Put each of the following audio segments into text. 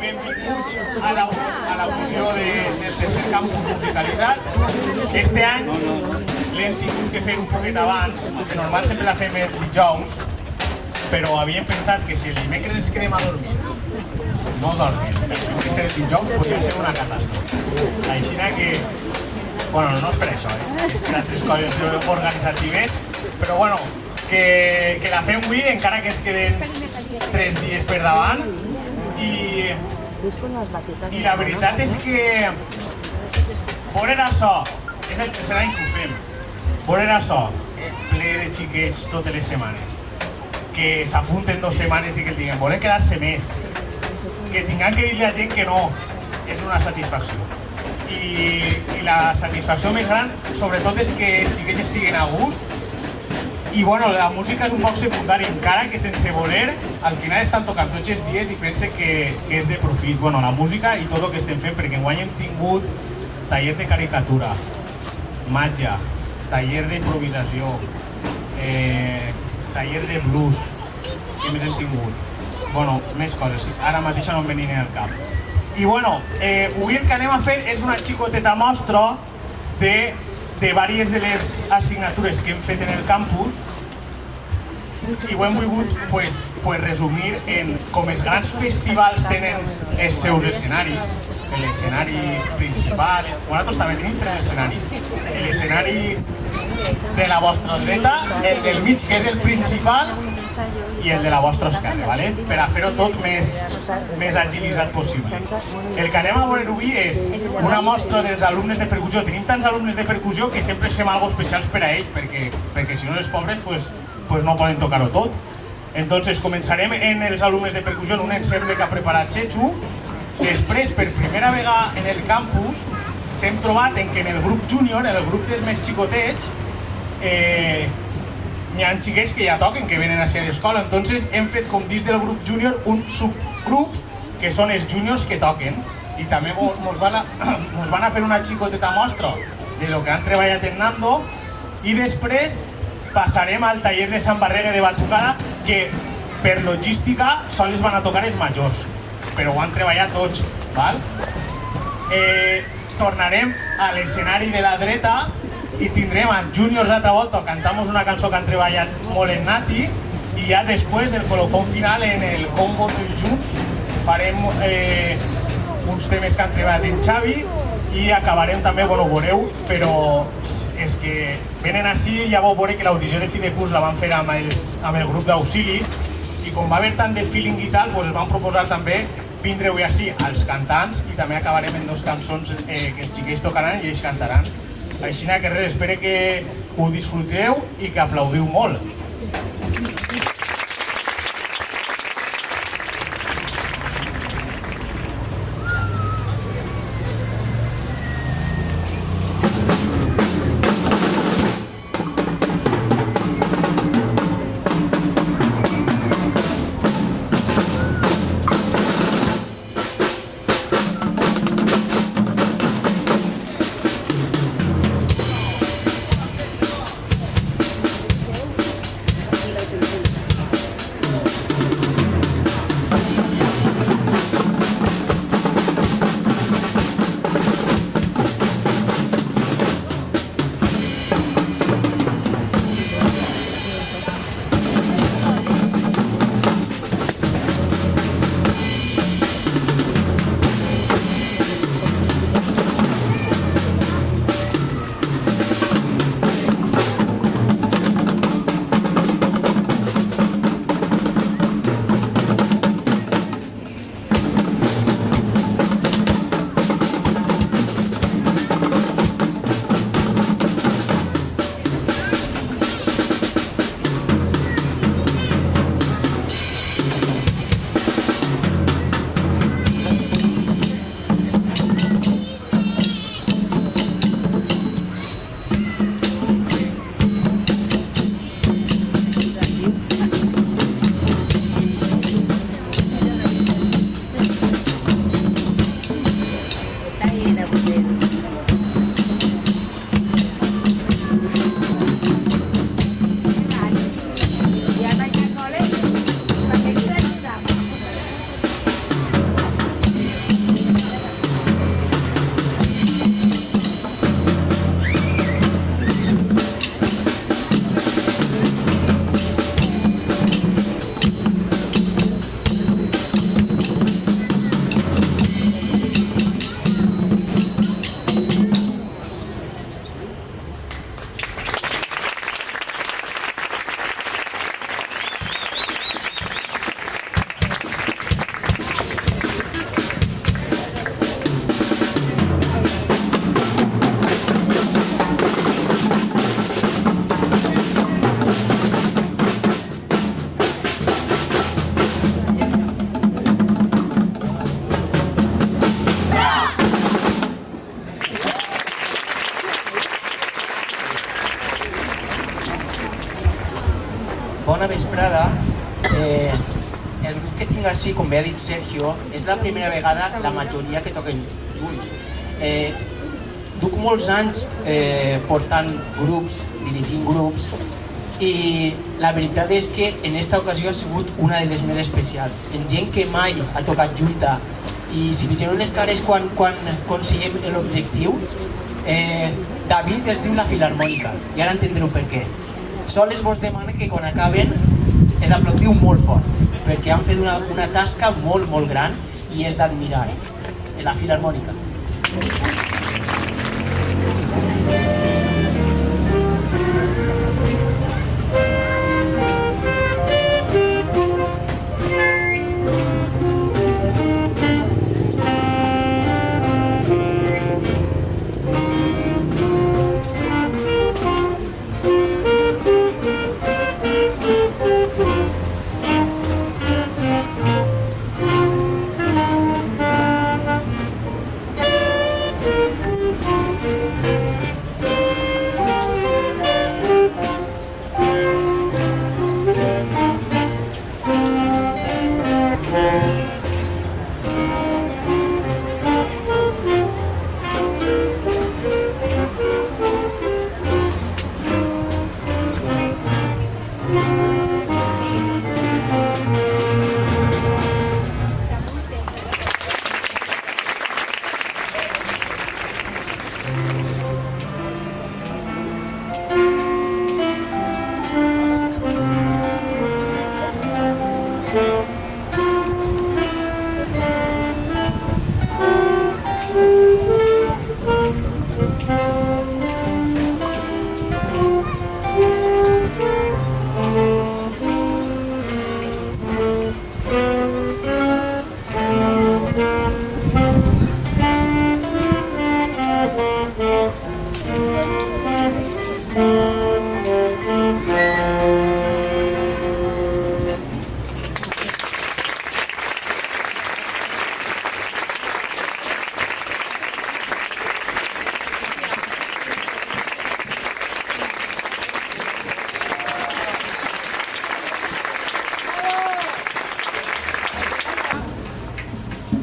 benvinguts a l'audició del III Campus Musicalitzat. Este any l'hem tingut que fer un poquet abans, de normal sempre la fem el dijous, però havíem pensat que si el dimecres ens quedem a dormir, no dormim, hem de fer el dijous, podria ser una catàstrofe. Així que, bueno, no és per això, és per altres coses organitzatives, però bueno, que la fem avui, encara que ens queden 3 dies per davant, i la veritat és que veure això, és el tercer any que ho fem, veure això, ple de xiquets totes les setmanes, que s'apunten 2 setmanes i que el diguen volen quedar-se més, que tinguem que dir a gent que no, és una satisfacció. I la satisfacció més gran, sobretot, és que els xiquets estiguen a gust. I bueno, la música és un poc secundari, encara que sense voler, al final estan tocant tots els dies i pense que és de profit. Bueno, la música i tot el que estem fent, perquè enguany hem tingut taller de caricatura, màgia, taller d'improvisació, taller de blues, què més hem tingut? Bueno, més coses, ara mateix no em venien al cap. I bueno, avui el que anem a fer és una xicoteta mostra de diverses de les assignatures que hem fet en el campus i ho hem volgut resumir en com els grans festivals tenen els seus escenaris, l'escenari principal, nosaltres també tenim 3 escenaris, l'escenari de la vostra dreta, el del mig que és el principal i el de la vostra esquerra, per a fer-ho tot més agilitzat possible. El que anem a veure avui és una mostra dels alumnes de percussió. Tenim tants alumnes de percussió que sempre fem alguna cosa especials per a ells, perquè si no els pobres no poden tocar-ho tot. Entonces començarem en els alumnes de percussió en un ensemble que ha preparat Chechu. Després, per primera vegada en el campus, s'hem trobat que en el grup júnior, el grup dels més xicotets, n'hi ha xiquets que ja toquen, que venen a ser a l'escola. Entonces hem fet, com dins del grup júnior, un subgrup que són els júniors que toquen. I també ens van a fer una xicoteta mostra de lo que han treballat en Nando. I després passarem al taller de Sant Barrega de Batucada, que per logística sols van a tocar els majors, però ho han treballat tots. Tornarem a l'escenari de la dreta i tindrem els júniors altra volta, cantamos una cançó que han treballat molt en Nati, i ja després, el colofón final, en el combo tots junts, farem uns temes que han treballat en Xavi i acabarem també, bueno, ho veureu, però és que venen així i ja vau veure que l'audició de fi de curs la van fer amb el grup d'auxili i com va haver tant de feeling i tal, ens van proposar també vindre avui així als cantants i també acabarem en 2 cançons que els xiquets tocaran i ells cantaran. Així que res, espero que ho disfruteu i que aplaudiu molt. sí, com bé ha dit Sergio, és la primera vegada la majoria que toquen junts. Duc molts anys portant grups, dirigint grups, i la veritat és que en aquesta ocasió ha sigut una de les més especials. En gent que mai ha tocat junta, i si vegeu les cares quan aconseguim l'objectiu, David es diu la Filarmònica, i ara entendreu per què. Sols vos demano que quan acaben es aplaudiu molt fort, perquè han fet una tasca molt, molt gran i és d'admirar. La Filarmònica.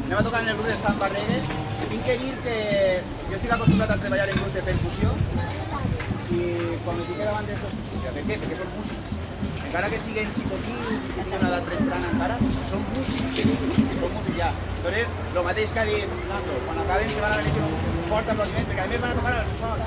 Anem a tocar en el grup de Sant Barreres. Tinc que dir que jo estic acostumat a treballar en grups de percussió i quan me fique davant d'estos... Per què? Perquè són músics. Encara que siguen xicotins i que tinguin una edat temprana encara, són músics, són músics ja. Entonces, el mateix que ha dit Nando, quan acaben se van a venir un fort aplaudiment, perquè a més van a tocar el sol.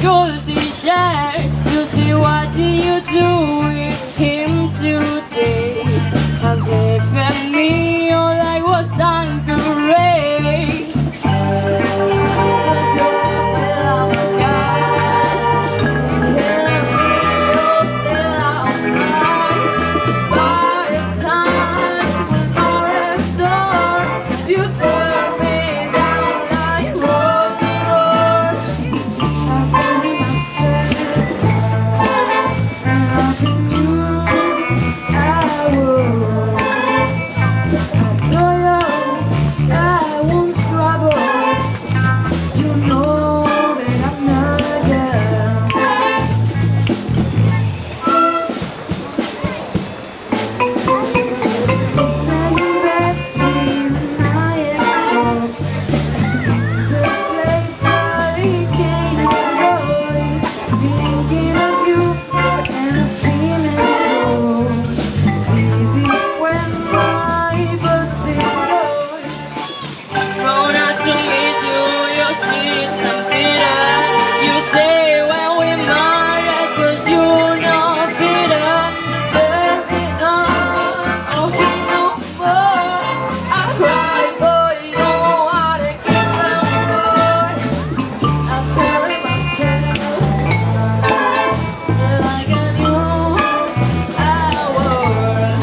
school teacher. You see what you do with him today. Has given me all I was done to raise. 'Cause you're still on my God. Tell me you're still on mine. By the time all is done, you turn me down like road to road. I tell myself nothing new. I would. I tell you I won't struggle. You know that I'm not there. Sitting back in my thoughts. It's a place where you can enjoy. Thinking of you and a feeling true. Easy when my bus is lost. Run out to meet you, your cheeks and bitter. You say when we married, 'cause you know bitter. Tell me oh, he no more. I cry for you, what a kid for. I'm telling myself like I knew I would.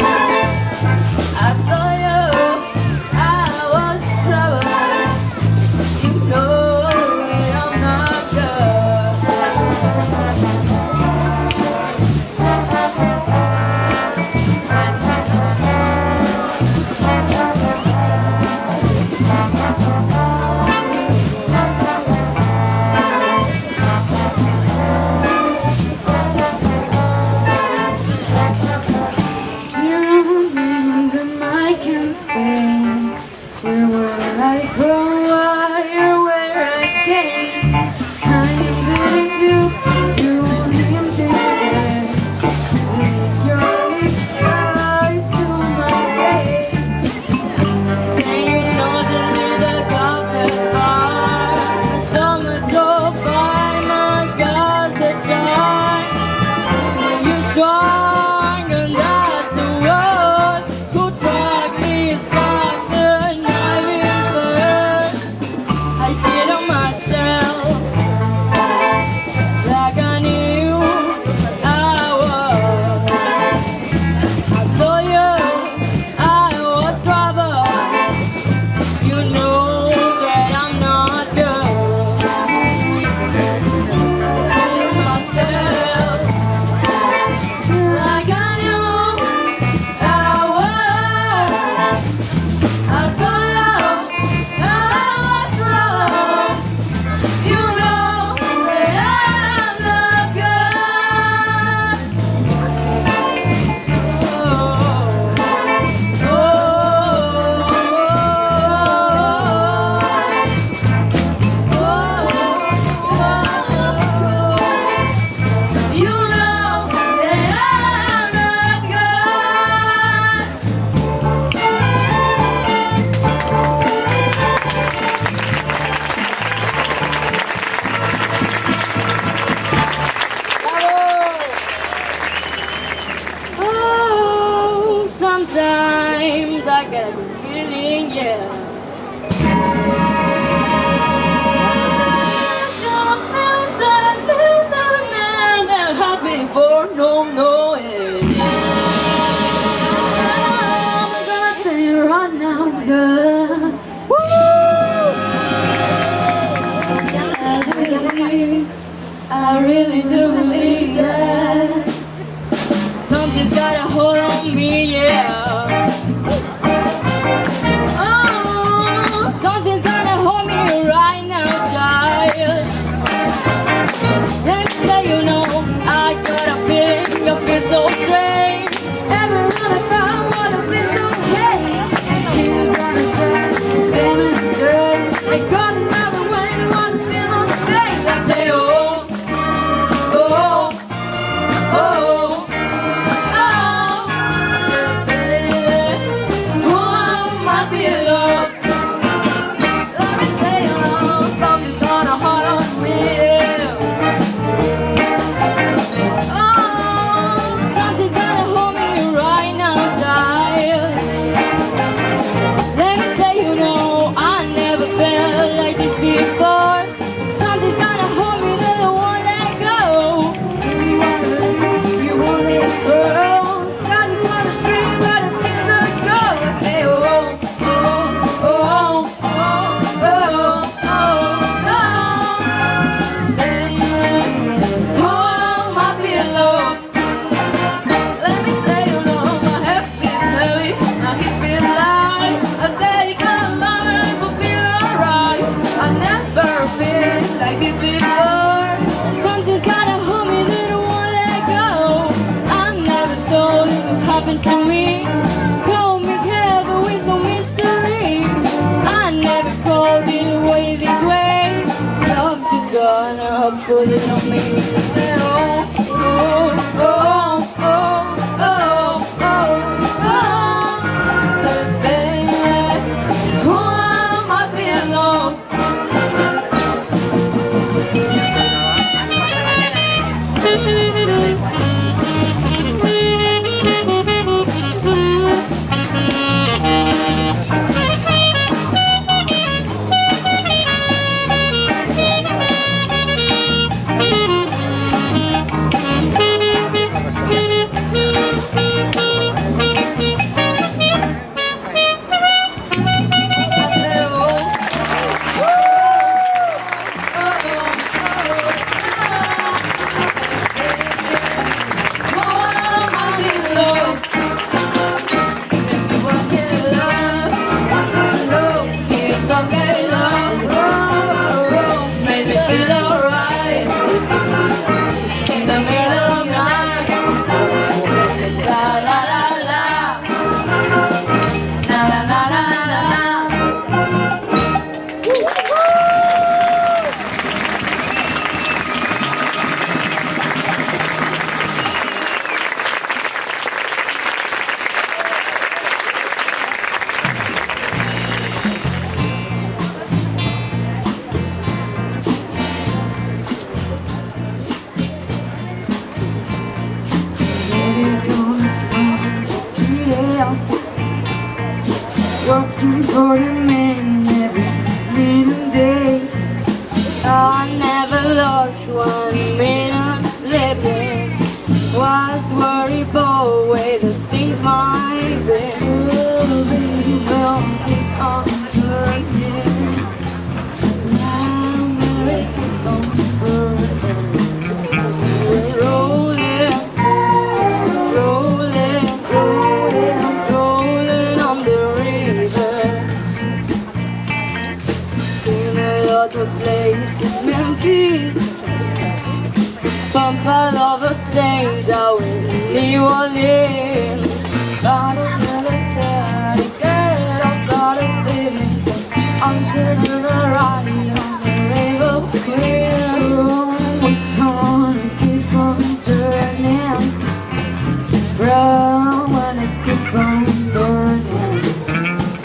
I thought I was trouble. You know that I'm not good. Zero names and I can Spain. Where will I go? Where I came? I am doing to you him this way. Make your lips rise to my face. Then you know to leave the carpet bar. Stomach door by my God, the time. You strong and that's the worst. Who taught me softer night in first? I cheat on myself like I knew I was. I told you I was trouble. You know that I'm not good. I cheat on myself like I knew I was. I told you I was wrong. You know that I'm not good. You know that I'm not good. Oh, sometimes I get a good feeling, yeah. Happy for no end. I'm gonna tell you right now, girl. I really do believe that something's got a hold on me, yeah. Oh, something's gonna hold me right now, child. Let me tell you, no, I got a feeling, I feel so strange. Everyone I found wanna feel so okay. He's running straight, standing straight. I got another way to wanna stand on stage. I say, oh, oh, oh, oh. rolling on me. I said, oh, oh, oh, oh, oh, oh, oh. I said, baby, oh, I must be alone. Working for the man every little day. I never lost 1 minute sleeping. Was worried about way the things might be. Oh, baby, will keep on turning. American on burning. Rolling, rolling, rolling, rolling on the river. In a lot of places, Memphis. Pump a love a tank down in New Orleans. Started with a steady girl, I started singing until the ride on the river Queen. We're gonna keep on turning, brown wanna keep on burning.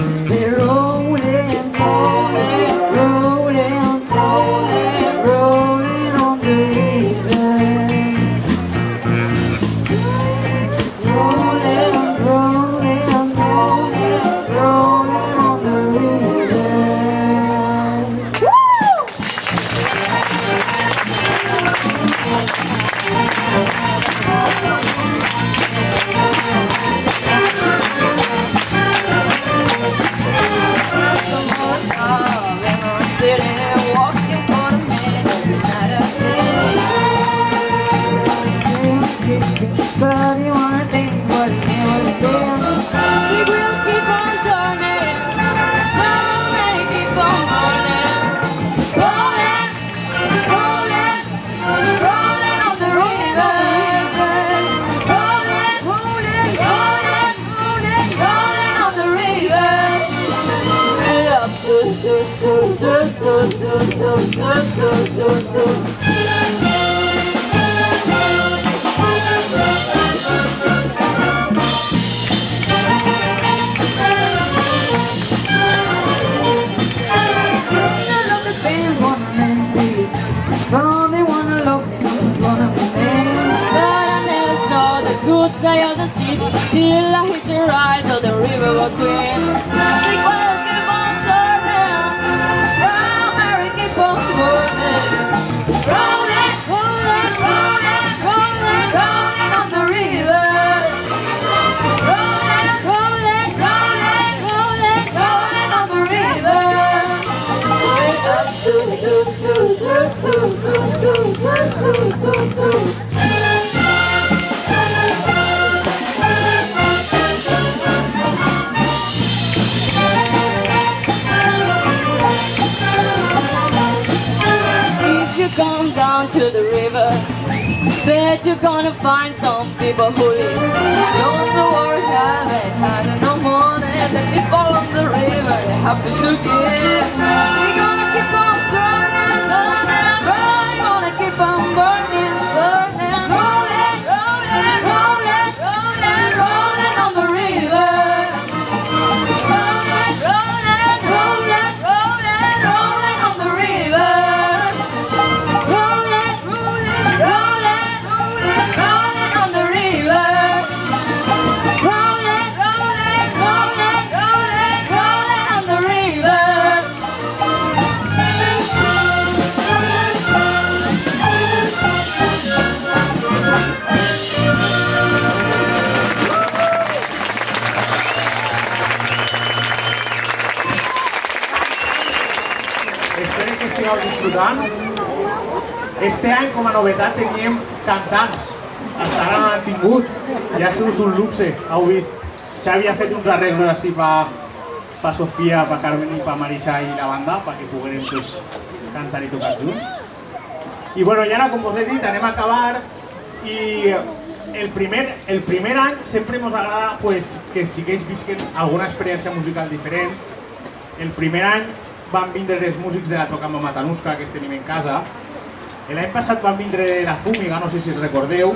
Say rolling, rolling, rolling, rolling, rolling on the river. Rolling, rolling, rolling, rolling on the river. Woo! Walking for the man every night I day. But you wanna think what it never been. Big wheels keep on turning, rolling, keep on rolling, rolling, rolling, rolling on the river, rolling, rolling, rolling, rolling, rolling on the river. Up side of the sea till I hit the right of the river of Queen. Big whale keep on turning, brown Mary keep on burning, rolling, rolling, rolling, rolling, rolling on the river, rolling, rolling, rolling, rolling, rolling on the river. Come down to the river, bet you're gonna find some people who live. Don't worry, haven't had no money, that they fall on the river, they're happy to give. We're gonna keep on turning, turning, we're gonna keep on ajudant. Este any, com a novetat, teníem cantants. Fins ara no han tingut. Ja ha sigut un luxe, heu vist. Xavi ha fet uns arreglos així per Sofia, per Carmen i per Marisa i la banda, perquè poguérem cantar i tocar junts. I bueno, i ara, com us he dit, anem a acabar. I el primer any sempre ens agrada que els xiquets visquen alguna experiència musical diferent. El primer any van vindre els músics de la Trocamba Matanuska, que tenim en casa. L'any passat van vindre la Zúñiga, no sé si els recordeu.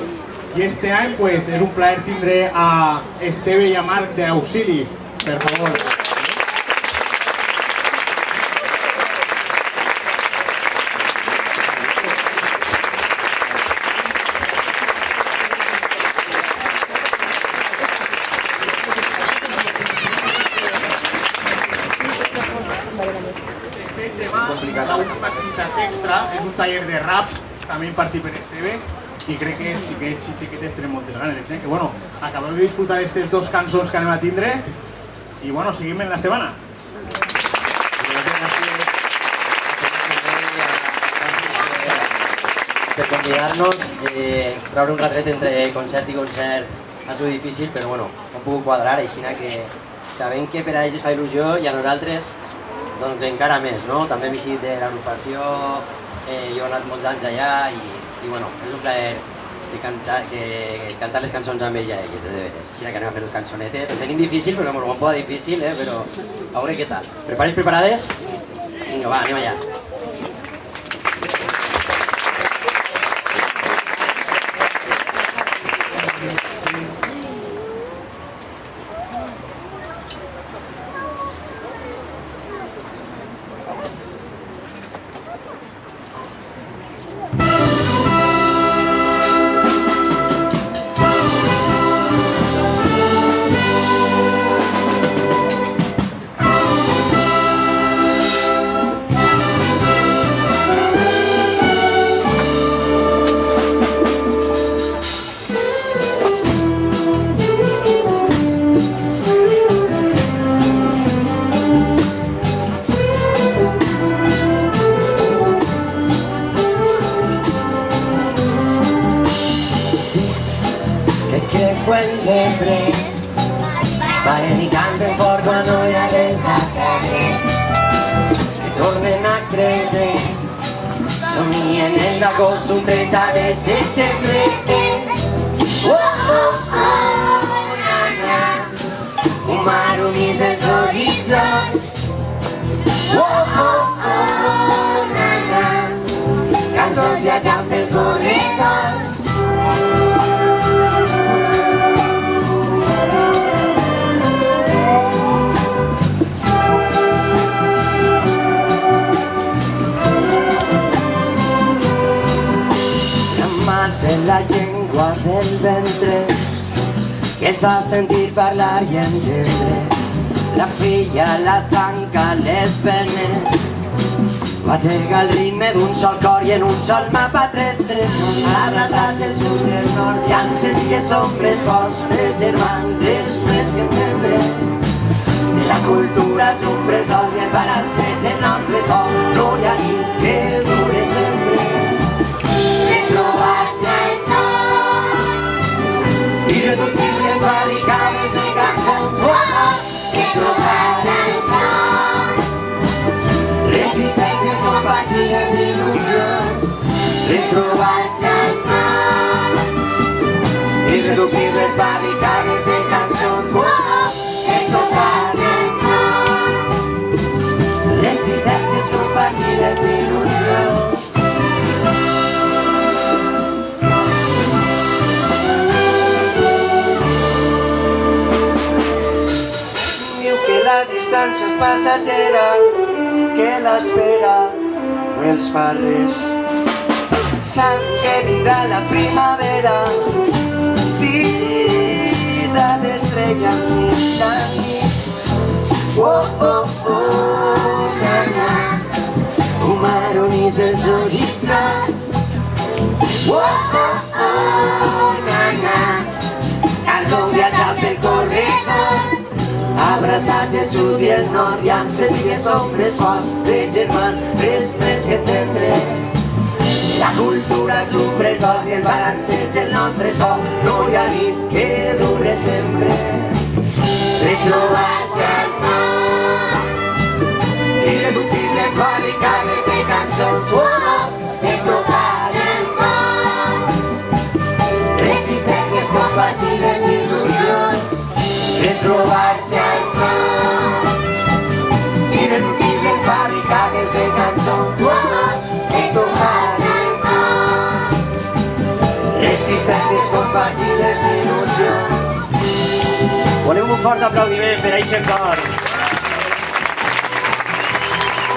I este any és un plaer tindre a Esteve i a Marc d'Auxili. Per favor. L'última activitat extra és un taller de rap, també impartit per Esteve, i crec que els xiquets i xiquetes tenen moltes ganes. Que bueno, acabeu de disfrutar d'aquestes dues cançons que anem a tindre i bueno, seguim en la setmana. Per convidar-nos, treure un retret entre concert i concert ha sigut difícil, però bueno, ho hem pogut quadrar, així que sabem que per a ells es fa il·lusió i a nosaltres doncs encara més, no? També hem visitat de l'Agrupació, jo he anat molts anys allà i bueno, és un plaer cantar les cançons amb ells a elles, de veres. Així que anem a fer les cançonetes. Ho tenim difícil, però ens ho hem posat difícil, però a veure què tal. Preparats, preparades? Vinga, va, anem allà. Un 30 de setembre. Oh, oh, oh, nana, un mar unís els horitzons. Oh, oh, oh, nana, cançons viatjant pel corredor. La llengua del ventre que ens fa sentir, parlar i entendre. La filla, la zanca, les venes batega el ritme d'un sol cor i en un sol mapa. Tres abraçats el sud i el nord, llances i les ombres forts, tres germans, tres fres que entendre. De la cultura és un bressol i el balanceig el nostre sol, glòria nit que dure sempre. Retrobar-se al front, irreductibles barricades de cançons. retrobar al front, Resistències, compartides, il·lusions. retrobar-se al front, Irreductibles barricades de cançons. retrobar al front, Resistències, compartides, il·lusions. La distància és passatgera, que l'espera no els fa res. Sap que vindrà la primavera, vestida d'estrella mig la nit. Oh, oh, oh, nana, un mar unís els horitzons. Oh, oh, oh, nana, cançons viatjant pel corredor. abraçats el sud i el nord, i amb ses illes som més forts, de germans, res més que entendre. La cultura és un bressol i el balanceig el nostre sol, no hi ha nit que dure sempre. Retrobar-se al fons, irreductibles barricades de cançons, de tocar el fons, resistències compartides, il·lusions. Retrobar-se al fons, irreductibles barricades de cançons, de tocar el fons, resistències compartides, il·lusions. Volem un fort aplaudiment per a aquest cor.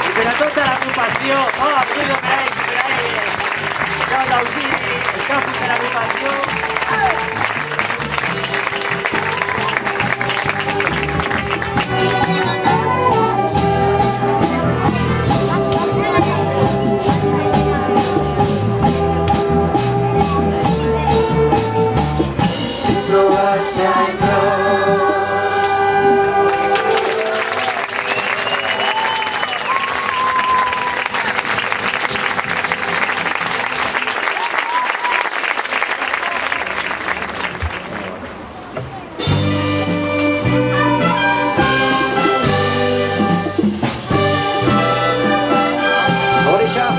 I per a tota l'agrupació, aplaudo per a ells i per a elles. Això és l'auxili, el campus de l'agrupació. Trobar-se al front.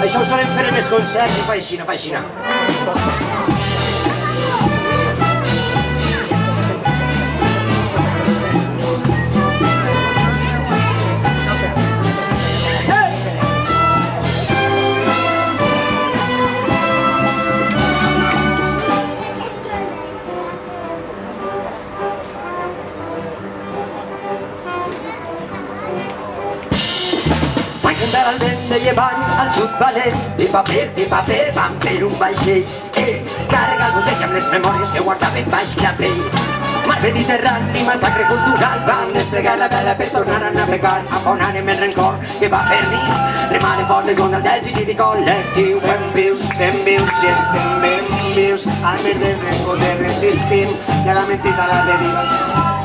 Això ho solem fer en els concerts i fa així, fa així. Al vent de llevant, al sud valent, de paper, van per un vaixell. Carrega el fusell amb les memòries que guardaven baix la pell. Mar Mediterrani, massacre cultural, vam desplegar la vela per tornar a navegar, afonant-en el rencor que va fer nit, remant fort en contra del suïcidi col·lectiu. Ben vius, si estem ben vius, al verde del poder resistim, i a la mentida la deriva.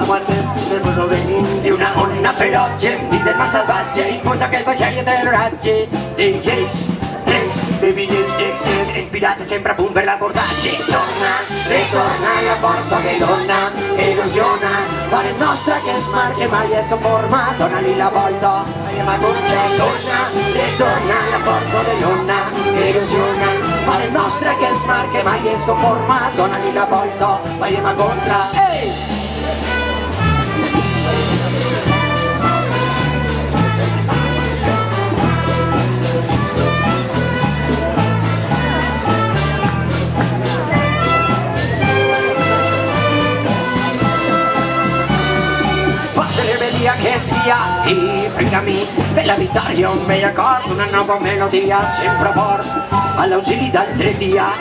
Aguantem del pueblo venim. I una ona feroce, enmig del mar salvatge, impulsa aquest vaixell entre l'oratge. De lleis, reis, de bitllets, d'excés, el pirata sempre a punt per l'abordatge. Retorna la força de l'ona, il·lusiona, farem nostra que es mar que mai es conforma, dona-li la volta, anem a conxa. Retorna la força de l'ona, il·lusiona, farem nostra que es mar que mai es conforma, dona-li la volta, veiem a contra. Ei! Que ens guia i fent camí per la victòria un vell acord, una nova melodia sempre fort a l'auxili d'altre dia.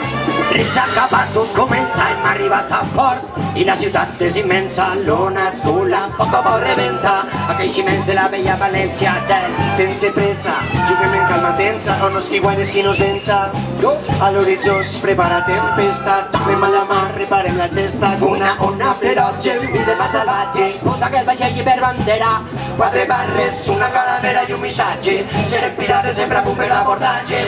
Res s'ha acabat, tot comença, hem arribat a port i la ciutat és immensa, l'ona escula, poc a poc rebenta aquells ciments de la vella València del. Sense pressa, juguem en calma tensa, on els qui guanyes qui nos vença. A l'horitzó es prepara tempesta, tornem a la mar, reparem la gesta. Una ona feroce, enmig del mar salvatge, posa aquest vaixell per bandera. 4 barres, una calavera i un missatge, serem pirates sempre a punt per l'abordatge.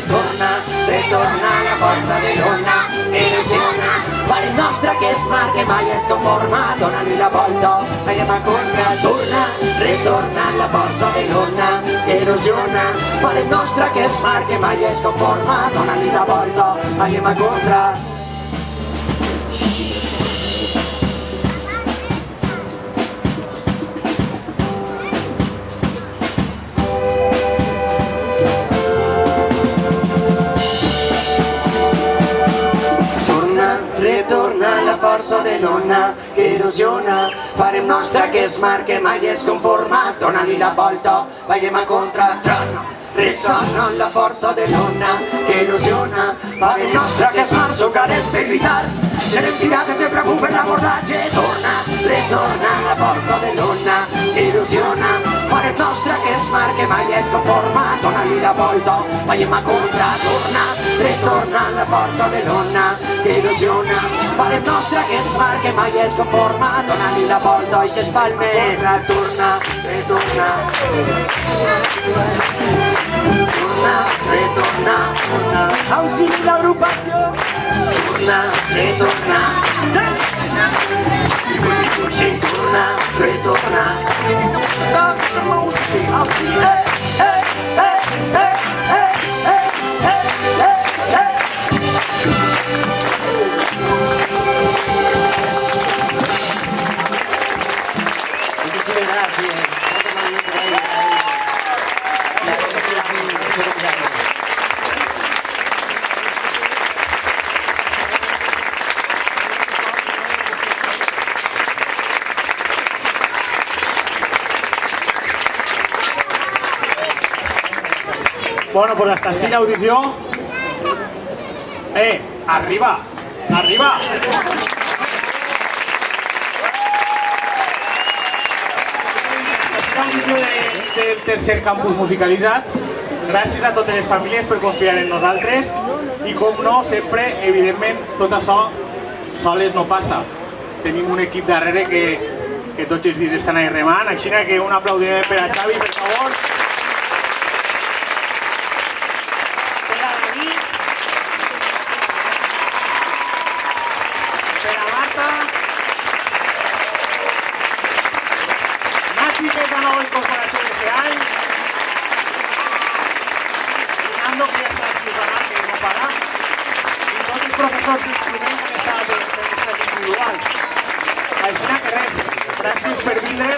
Retorna la força de l'ona, il·lusiona, farem nostra que es mar que mai es conforma, dona-li la volta, Anem a contra. retorna la força de l'ona, il·lusiona, farem nostra que es mar que mai es conforma, dona-li la volta, anem a contra. Retorna la força de l'ona que il·lusiona, farem nostra que es mar que mai es conforma, dona-li la volta, veiem a contra. Ressona la força de l'ona que il·lusiona, farem nostra que es mar, sucarem per gritar, serem pirates sempre a punt per l'abordatge. Retorna la força de l'ona que il·lusiona, paret nostra que es marca mai es conforma, dona-li la volta, veiem a contratorna, retorna la força de l'ona que il·lusiona. Paret nostra que es marca mai es conforma, dona-li la volta i ses palmes. Retorna, retorna, torna, retorna, torna, auxili l'agrupació, torna, retorna, sí, torna, retorna, auxili, Muchísimas gracias. Bueno, pues hasta así la audición. Arriba, arriba. L'audició del tercer campus musicalitzat. Gràcies a totes les famílies per confiar en nosaltres i, com no, sempre, evidentment, tot això soles no passa. Tenim un equip darrere que tots els dies estan ahí remant, així que un aplaudiment per a Xavi, per favor. Per a David, per a Marta, Nati, que és la nova incorporació d'este any, Fernando, que ja està explicant que no para, i tots els professors d'instruments que estan de les individuals. Així que res, gràcies per vindre.